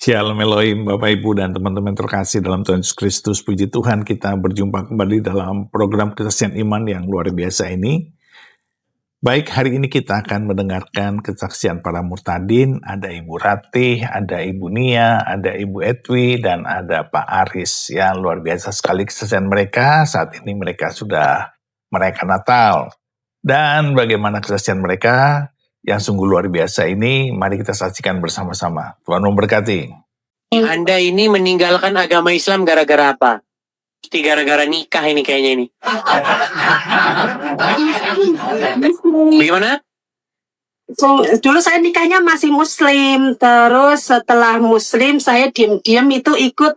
Shalom Elohim, Bapak Ibu dan teman-teman terkasih dalam Tuhan Yesus Kristus. Puji Tuhan, kita berjumpa kembali dalam program Kesaksian Iman yang luar biasa ini. Baik, hari ini kita akan mendengarkan kesaksian para murtadin. Ada Ibu Ratih, ada Ibu Nia, ada Ibu Etwi, dan ada Pak Aris. Ya, luar biasa sekali kesaksian mereka. Saat ini mereka sudah merayakan Natal. Dan bagaimana kesaksian mereka yang sungguh luar biasa ini, mari kita saksikan bersama-sama. Tuhan memberkati. Anda ini meninggalkan agama Islam gara-gara apa? Pasti gara-gara nikah ini kayaknya ini. Bagaimana? Dulu saya nikahnya masih Muslim, terus setelah Muslim saya diam-diam itu ikut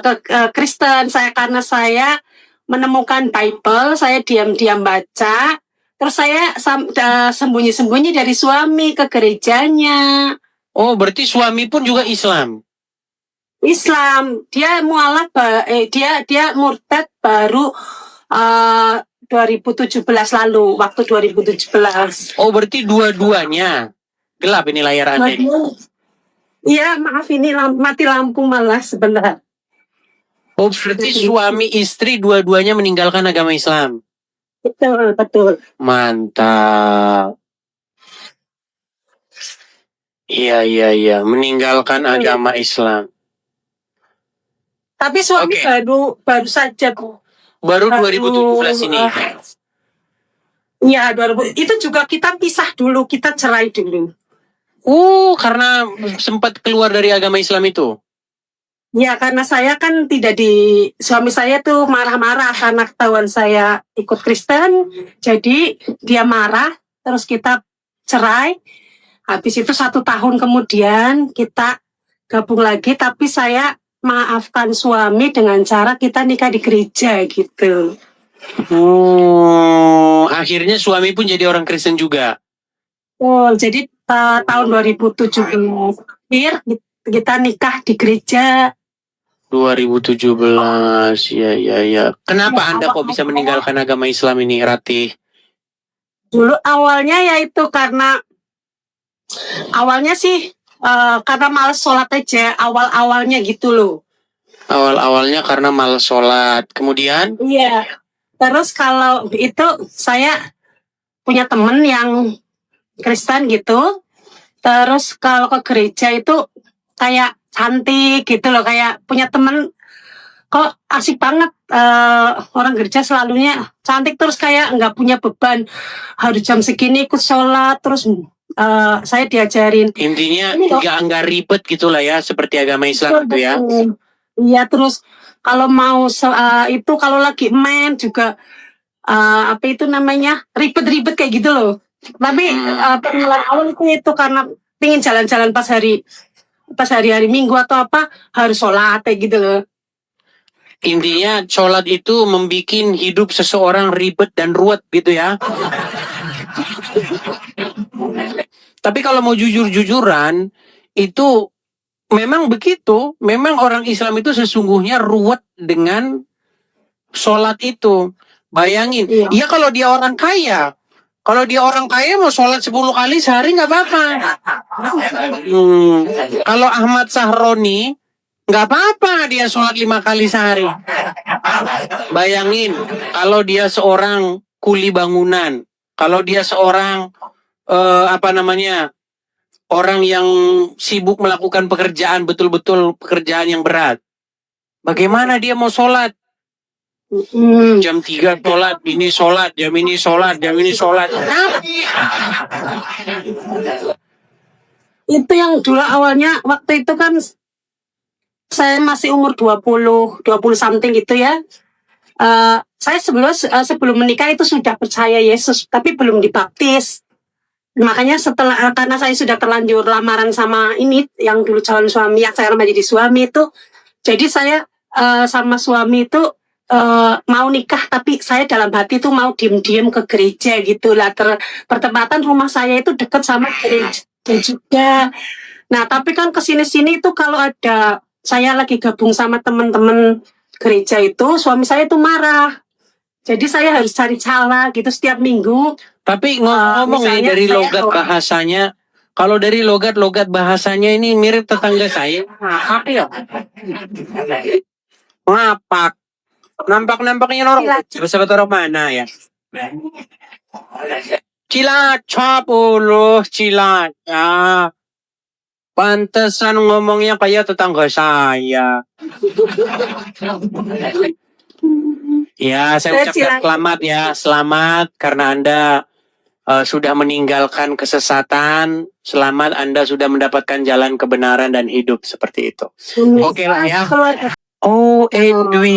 ke Kristen. Karena saya menemukan Bible, saya diam-diam baca, terus saya sembunyi-sembunyi dari suami ke gerejanya. Oh, berarti suami pun juga Islam? Islam, dia mualaf, dia murtad baru 2017 lalu, waktu 2017. Oh, berarti dua-duanya gelap ini layar Anda ini. Iya, maaf ini mati lampu malah sebentar. Oh, berarti suami istri dua-duanya meninggalkan agama Islam. Betul, betul. Mantap. Iya, meninggalkan agama Islam. Tapi suami baru saja, Bu. Baru 2017 ini. Iya, 2000. Itu juga kita pisah dulu, kita cerai dulu. Karena sempat keluar dari agama Islam itu. Ya, karena saya kan suami saya tuh marah-marah karena ketahuan saya ikut Kristen. Jadi dia marah, terus kita cerai. Habis itu 1 tahun kemudian kita gabung lagi, tapi saya maafkan suami dengan cara kita nikah di gereja gitu. Akhirnya suami pun jadi orang Kristen juga. Jadi tahun 2017 akhir kita nikah di gereja. 2017, ya. Kenapa Anda kok bisa meninggalkan agama Islam ini, Ratih? Dulu awalnya yaitu karena sih karena malas sholat aja, awalnya gitu loh. Awalnya karena malas sholat, kemudian? Iya, terus kalau itu saya punya temen yang Kristen gitu, terus kalau ke gereja itu kayak cantik gitu loh, kayak punya temen kok asik banget, orang gereja selalunya cantik, terus kayak nggak punya beban harus jam segini ikut sholat, terus saya diajarin. Intinya nggak ribet gitulah ya, seperti agama Islam itu ya. Iya, terus kalau mau itu kalau lagi main juga apa itu namanya ribet-ribet kayak gitu loh. Tapi pengenalan awal itu karena pengen jalan-jalan pas hari Minggu atau apa harus sholat kayak gitu loh. Intinya sholat itu membikin hidup seseorang ribet dan ruwet gitu ya. Tapi kalau mau jujur-jujuran, itu memang begitu. Memang orang Islam itu sesungguhnya ruwet dengan sholat itu. Bayangin, ya kalau dia orang kaya. Kalau dia orang kaya mau sholat 10 kali sehari nggak apa-apa. Kalau Ahmad Sahroni, nggak apa-apa dia sholat 5 kali sehari. Bayangin, kalau dia seorang kuli bangunan. Kalau dia seorang orang yang sibuk melakukan pekerjaan, betul-betul pekerjaan yang berat. Bagaimana dia mau sholat? Jam 3 sholat, ini sholat, jam ini sholat, jam ini sholat. Itu yang dulu awalnya, waktu itu kan saya masih umur 20 something gitu ya. Saya sebelum menikah itu sudah percaya Yesus, tapi belum dibaptis. Makanya karena saya sudah terlanjur lamaran sama ini yang dulu calon suami, yang sekarang menjadi suami itu, jadi saya sama suami itu mau nikah, tapi saya dalam hati itu mau diem-diem ke gereja gitu lah. Pertempatan rumah saya itu dekat sama gereja juga. Nah, tapi kan kesini-sini itu kalau ada saya lagi gabung sama teman-teman gereja itu, suami saya itu marah. Jadi saya harus cari cara gitu setiap minggu. Tapi ngomong dari logat bahasanya, Kalau dari logat-logat bahasanya ini mirip tetangga saya. Ngapak ya. Ngapak. Nampak-nampaknya orang sahabat orang mana ya? Cilacap, Cilacap. Pantesan ngomongnya kayak tetangga saya. Ya, saya ucapkan selamat ya. Selamat karena Anda sudah meninggalkan kesesatan. Selamat Anda sudah mendapatkan jalan kebenaran dan hidup seperti itu. Oke lah ya. Oh, Edwi.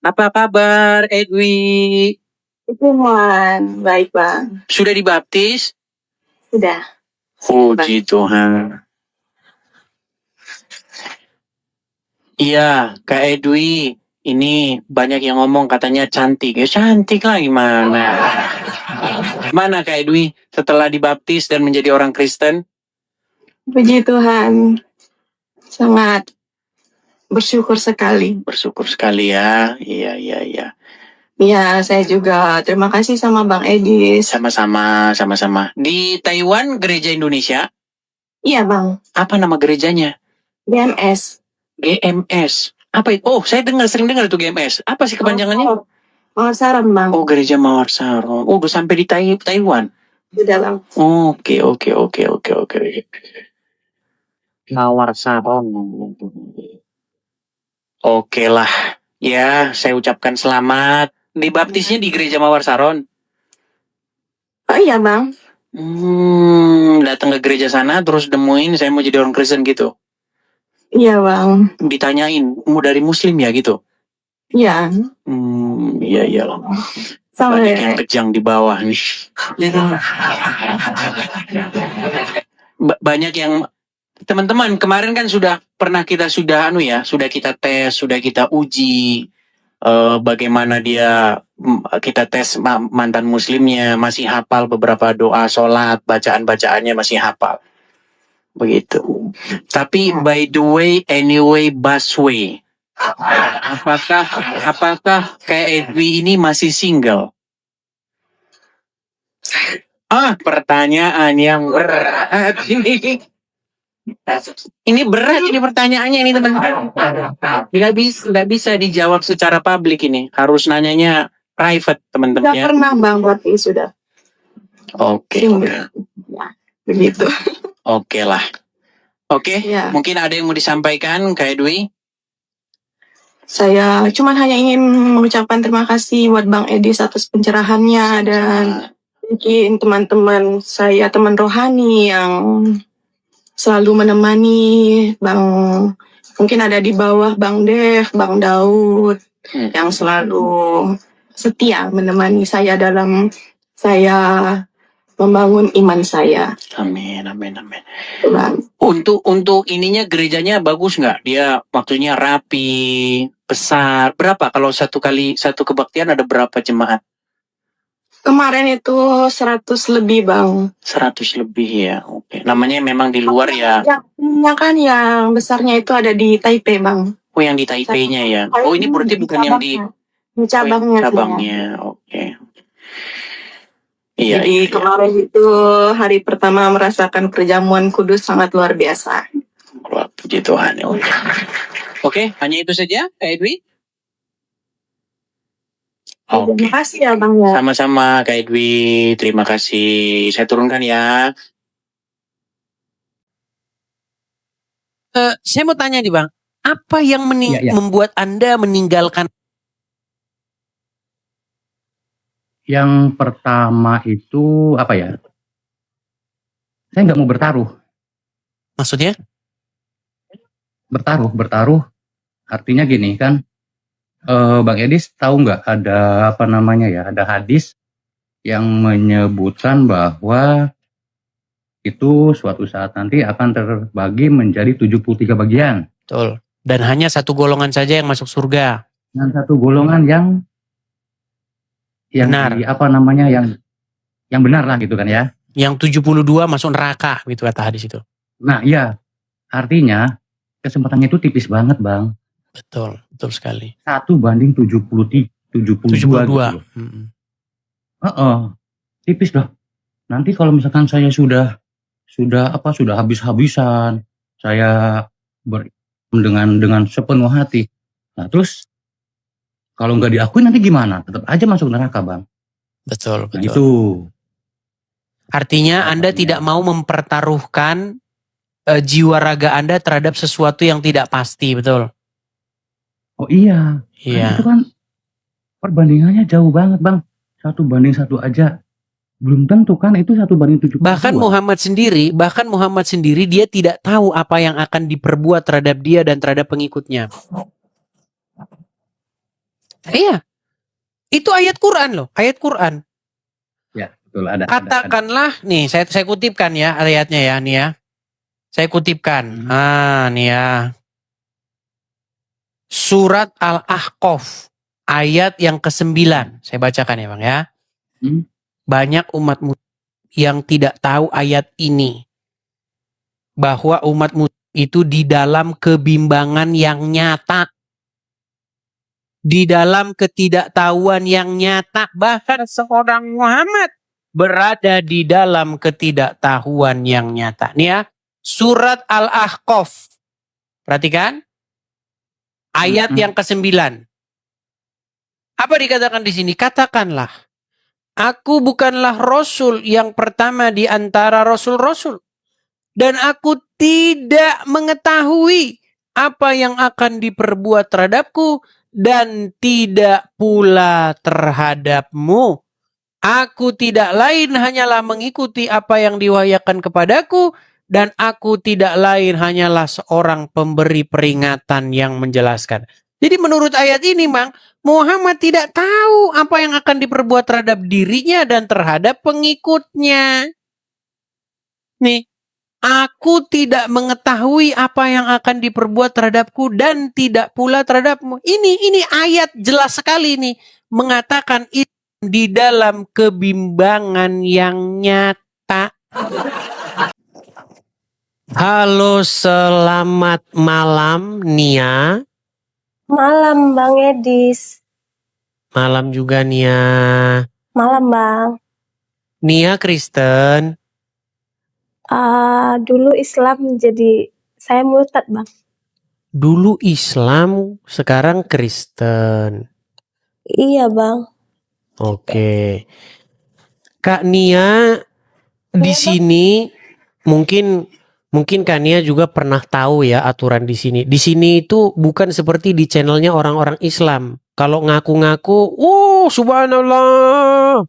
Apa kabar, Edwi? Hubungan baik bang. Sudah dibaptis? Sudah. Puji Tuhan. Iya, Kak Edwi. Ini banyak yang ngomong katanya cantik. Ya cantik lah gimana? Mana Kak Edwi setelah dibaptis dan menjadi orang Kristen? Puji Tuhan. Sangat bersyukur sekali. Bersyukur sekali ya. Iya. Ya, saya juga terima kasih sama Bang Edis. Sama-sama. Di Taiwan gereja Indonesia? Iya bang. Apa nama gerejanya? GMS. GMS. Apa itu? Oh, saya sering dengar itu GMS. Apa sih kepanjangannya? Mawar Saron bang. Oh, gereja Mawar Saron. Oh, udah sampai di Taiwan. Sudah bang. Oke. Mawar Saron. Oke lah. Ya, saya ucapkan selamat. Dibaptisnya di gereja Mawar Saron. Oh iya bang. Datang ke gereja sana terus demuin saya mau jadi orang Kristen gitu. Iya bang. Ditanyain, mau dari Muslim ya gitu? Iya. Iya lah. Banyak yang kejang di bawah nih. Banyak yang teman-teman kemarin kan sudah kita tes, sudah kita uji bagaimana dia kita tes mantan muslimnya masih hafal beberapa doa sholat, bacaannya masih hafal. Begitu. Tapi by the way, anyway, busway. Apakah kayak Edwi ini masih single? Pertanyaan yang berat ini. Ini berat ini pertanyaannya ini teman-teman. Nggak bisa dijawab secara publik ini. Harus nanyanya private teman-teman Sudah ya. pernah bang berarti sudah. Oke. Ya, begitu. Oke lah. Oke. Ya. Mungkin ada yang mau disampaikan Kak Edwi? Saya cuma hanya ingin mengucapkan terima kasih buat Bang Edis atas pencerahannya dan mungkin teman-teman saya, teman rohani yang selalu menemani Bang, mungkin ada di bawah Bang Dev, Bang Daud, yang selalu setia menemani saya dalam saya membangun iman saya. Amin. Bang. Untuk ininya gerejanya bagus nggak? Dia waktunya rapi, besar. Berapa kalau satu kebaktian ada berapa jemaat? Kemarin itu 100 lebih Bang. 100 lebih ya. Oke. Namanya memang di luar ya. Ya kan yang besarnya itu ada di Taipei Bang. Oh yang di Taipei-nya ya. Oh ini berarti bukan yang di cabangnya. Cabangnya. Oke. Iya. Jadi kemarin itu hari pertama merasakan perjamuan kudus sangat luar biasa. Wah, puji Tuhan. Oke, hanya itu saja, Kak Edwi. Terima kasih ya Bang ya. Sama-sama Kak Edwi, terima kasih. Saya turunkan ya. Saya mau tanya nih Bang, apa yang membuat Anda meninggalkan? Yang pertama itu apa ya? Saya nggak mau bertaruh. Maksudnya? Bertaruh. Artinya gini kan, Bang Edis tahu nggak ada ada hadis yang menyebutkan bahwa itu suatu saat nanti akan terbagi menjadi 73 bagian. Betul. Dan hanya satu golongan saja yang masuk surga. Dan satu golongan yang benar. Yang benar lah gitu kan ya. Yang 72 masuk neraka gitu kata hadis itu. Nah iya, artinya kesempatannya itu tipis banget Bang. Betul sekali. 1:72 gitu. Tipis loh. Tipis loh. nanti kalau misalkan saya sudah habis-habisan, saya dengan sepenuh hati. Nah, terus kalau nggak diakui nanti gimana? Tetap aja masuk neraka, Bang. Betul, Nah, betul. itu. Artinya Anda Dapatnya. tidak mau mempertaruhkan jiwa raga Anda terhadap sesuatu yang tidak pasti, betul? Oh iya. Kan Iya. itu kan perbandingannya jauh banget, Bang. 1:1 aja. Belum tentu kan itu 1:72. Bahkan Muhammad sendiri dia tidak tahu apa yang akan diperbuat terhadap dia dan terhadap pengikutnya. Iya. Itu ayat Quran loh, ayat Quran. Ya, betul ada. Katakanlah nih, saya kutipkan ya ayatnya ya, nih ya. Saya kutipkan. Nih ya. Surat Al-Ahqaf ayat yang ke-9. Saya bacakan ya, Bang ya. Banyak umat yang tidak tahu ayat ini. Bahwa umat itu di dalam kebimbangan yang nyata. Di dalam ketidaktahuan yang nyata. Bahkan seorang Muhammad berada di dalam ketidaktahuan yang nyata. Nih ya, surat Al-Ahqaf. Perhatikan. Ayat yang ke-9. Apa dikatakan di sini? Katakanlah, aku bukanlah Rasul yang pertama di antara Rasul-Rasul. Dan aku tidak mengetahui apa yang akan diperbuat terhadapku dan tidak pula terhadapmu. Aku tidak lain hanyalah mengikuti apa yang diwahyukan kepadaku dan aku tidak lain hanyalah seorang pemberi peringatan yang menjelaskan. Jadi menurut ayat ini, Bang, Muhammad tidak tahu apa yang akan diperbuat terhadap dirinya dan terhadap pengikutnya. Nih, aku tidak mengetahui apa yang akan diperbuat terhadapku dan tidak pula terhadapmu. Ini ayat jelas sekali nih mengatakan itu di dalam kebimbangan yang nyata. Halo, selamat malam Nia. Malam Bang Edis. Malam juga Nia. Malam Bang. Nia Kristen. Dulu Islam jadi saya murtad Bang. Dulu Islam, sekarang Kristen. Iya Bang. Oke. Kak Nia di sini mungkin Kak Nia juga pernah tahu ya aturan di sini. Di sini itu bukan seperti di channelnya orang-orang Islam. Kalau ngaku-ngaku, subhanallah.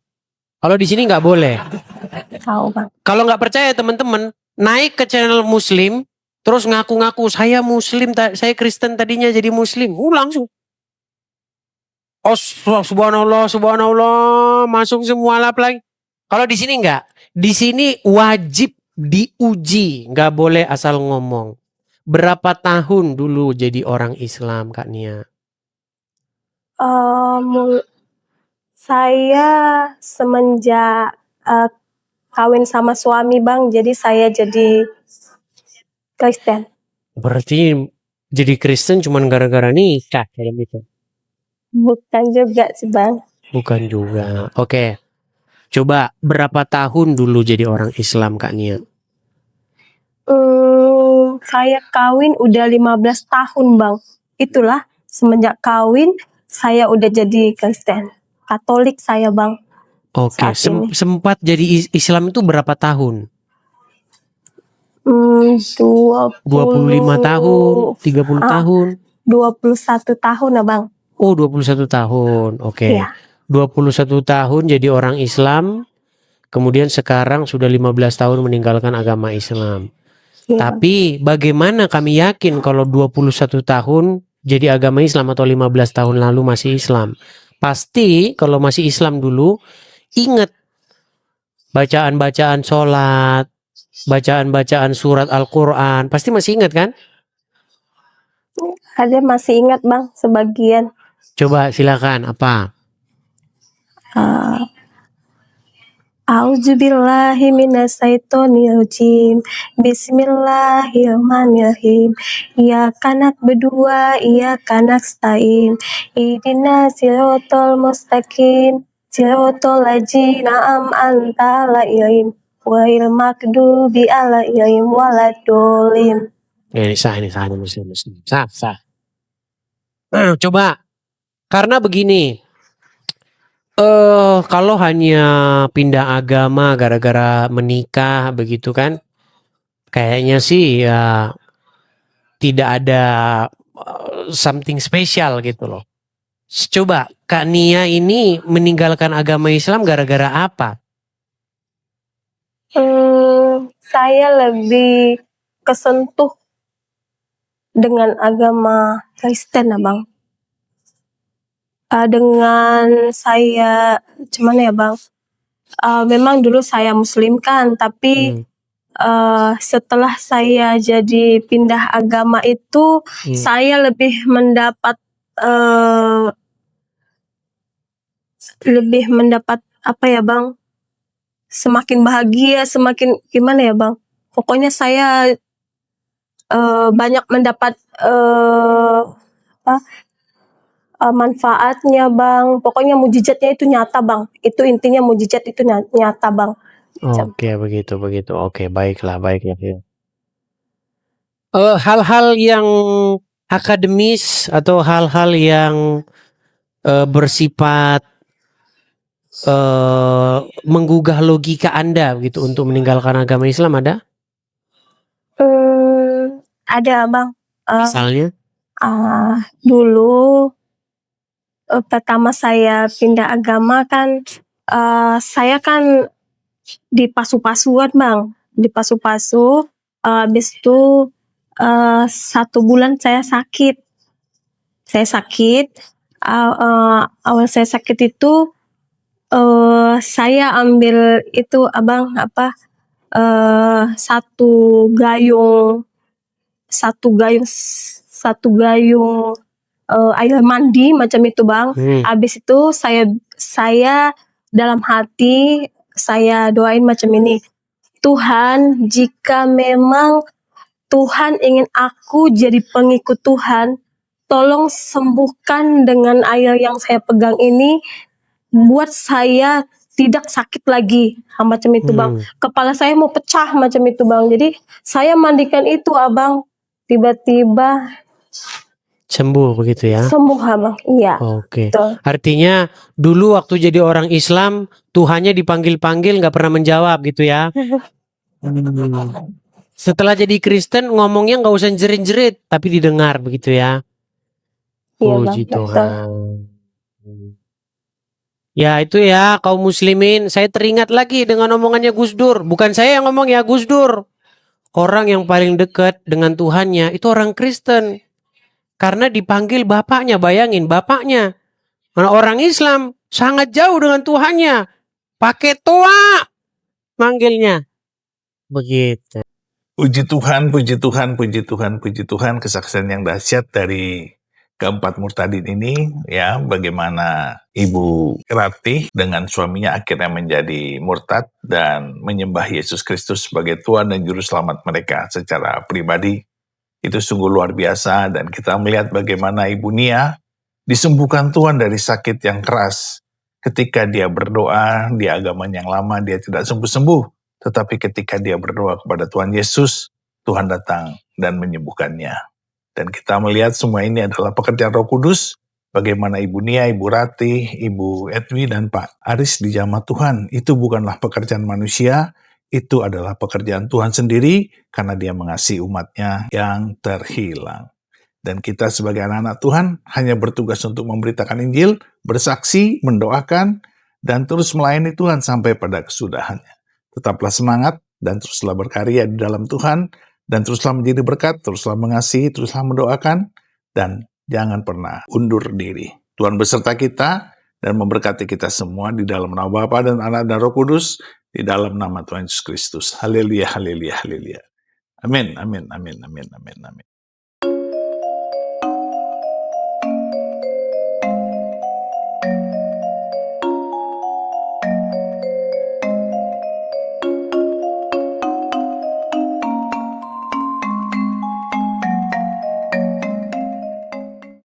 Kalau di sini nggak boleh. Tahu Bang. Kalau nggak percaya teman-teman, naik ke channel Muslim, terus ngaku-ngaku saya Muslim, saya Kristen tadinya jadi Muslim, langsung. Subhanallah, subhanallah, masuk semua lap lagi. Kalau di sini nggak. Di sini wajib diuji, nggak boleh asal ngomong. Berapa tahun dulu jadi orang Islam, Kak Nia? Saya semenjak kawin sama suami Bang, jadi saya jadi Kristen. Berarti jadi Kristen cuma gara-gara nikah dalam itu? Bukan juga sih Bang. Bukan juga. Oke. Coba berapa tahun dulu jadi orang Islam, Kak Nia? Saya kawin udah 15 tahun Bang. Itulah semenjak kawin saya udah jadi Kristen. Katolik saya Bang. Oke. Sempat jadi Islam itu berapa tahun? 25 tahun, 30 tahun. 21 tahun ya Bang. Oh, 21 tahun. Oke. Iya. 21 tahun jadi orang Islam. Kemudian sekarang sudah 15 tahun meninggalkan agama Islam. Iya, Tapi bagaimana kami yakin kalau 21 tahun jadi agama Islam atau 15 tahun lalu masih Islam? Pasti kalau masih Islam dulu ingat bacaan-bacaan sholat, bacaan-bacaan surat Al-Quran. Pasti masih ingat kan? Ada masih ingat Bang sebagian. Coba silakan apa? A'udzubillahi minasyaitonirrajim. Bismillahirrahmanirrahim. Iyyaka na'budu wa iyyaka nasta'in. Ihdinas siratal mustaqim. Siratal ladzina an'amta alaihim ghairil maghdubi alaihim waladdallin. Ini sah muslim. Sah. Coba, karena begini, kalau hanya pindah agama gara-gara menikah begitu kan, kayaknya sih ya tidak ada something spesial gitu loh. Coba Kak Nia ini meninggalkan agama Islam gara-gara apa? Saya lebih kesentuh dengan agama Kristen, Abang. Dengan saya, cuman ya Bang, memang dulu saya Muslim kan, tapi setelah saya jadi pindah agama itu, saya lebih mendapat apa ya Bang? Semakin bahagia, semakin gimana ya Bang? Pokoknya saya banyak mendapat manfaatnya Bang. Pokoknya mujizatnya itu nyata Bang. Itu intinya mujizat itu nyata Bang. Oke, begitu. Oke, baiklah. Hal-hal yang akademis atau hal-hal yang bersifat menggugah logika Anda gitu untuk meninggalkan agama Islam ada? Ada Bang. Misalnya? Dulu pertama saya pindah agama kan, saya kan dipasu-pasuan Bang, habis itu 1 bulan saya sakit. Awal saya sakit itu saya ambil itu Abang satu gayung air mandi macam itu Bang. Habis itu saya dalam hati saya doain macam ini, Tuhan, jika memang Tuhan ingin aku jadi pengikut Tuhan, tolong sembuhkan dengan air yang saya pegang ini, buat saya tidak sakit lagi, macam itu Bang. Kepala saya mau pecah macam itu Bang. Jadi saya mandikan itu Abang, tiba-tiba sembuh begitu ya? Sembuh Abang, iya. Oke. Betul. Artinya dulu waktu jadi orang Islam, Tuhannya dipanggil-panggil gak pernah menjawab gitu ya? Setelah jadi Kristen ngomongnya gak usah jerit-jerit, tapi didengar begitu ya? Iya Puji Bang, Tuhan. Ya itu ya kaum muslimin, saya teringat lagi dengan omongannya Gus Dur. Bukan saya yang ngomong ya, Gus Dur. Orang yang paling dekat dengan Tuhannya itu orang Kristen. Karena dipanggil bapaknya, bayangin bapaknya. Nah, orang Islam sangat jauh dengan Tuhannya. Pakai toa manggilnya. Begitu. Puji Tuhan, kesaksian yang dahsyat dari keempat murtadin ini, ya, bagaimana Ibu Ratih dengan suaminya akhirnya menjadi murtad dan menyembah Yesus Kristus sebagai Tuhan dan Juru Selamat mereka secara pribadi. Itu sungguh luar biasa, dan kita melihat bagaimana Ibu Nia disembuhkan Tuhan dari sakit yang keras. Ketika dia berdoa di agama yang lama, dia tidak sembuh-sembuh. Tetapi ketika dia berdoa kepada Tuhan Yesus, Tuhan datang dan menyembuhkannya. Dan kita melihat semua ini adalah pekerjaan Roh Kudus, bagaimana Ibu Nia, Ibu Ratih, Ibu Edwi, dan Pak Aris dijamah Tuhan. Itu bukanlah pekerjaan manusia, itu adalah pekerjaan Tuhan sendiri, karena dia mengasihi umatnya yang terhilang. Dan kita sebagai anak-anak Tuhan hanya bertugas untuk memberitakan Injil, bersaksi, mendoakan, dan terus melayani Tuhan sampai pada kesudahannya. Tetaplah semangat dan teruslah berkarya di dalam Tuhan, dan teruslah menjadi berkat, teruslah mengasihi, teruslah mendoakan, dan jangan pernah undur diri. Tuhan beserta kita dan memberkati kita semua di dalam nama Bapa dan Anak dan Roh Kudus, di dalam nama Tuhan Yesus Kristus. Haleluya, haleluya, haleluya. Amin, amin, amin, amin, amin, amin.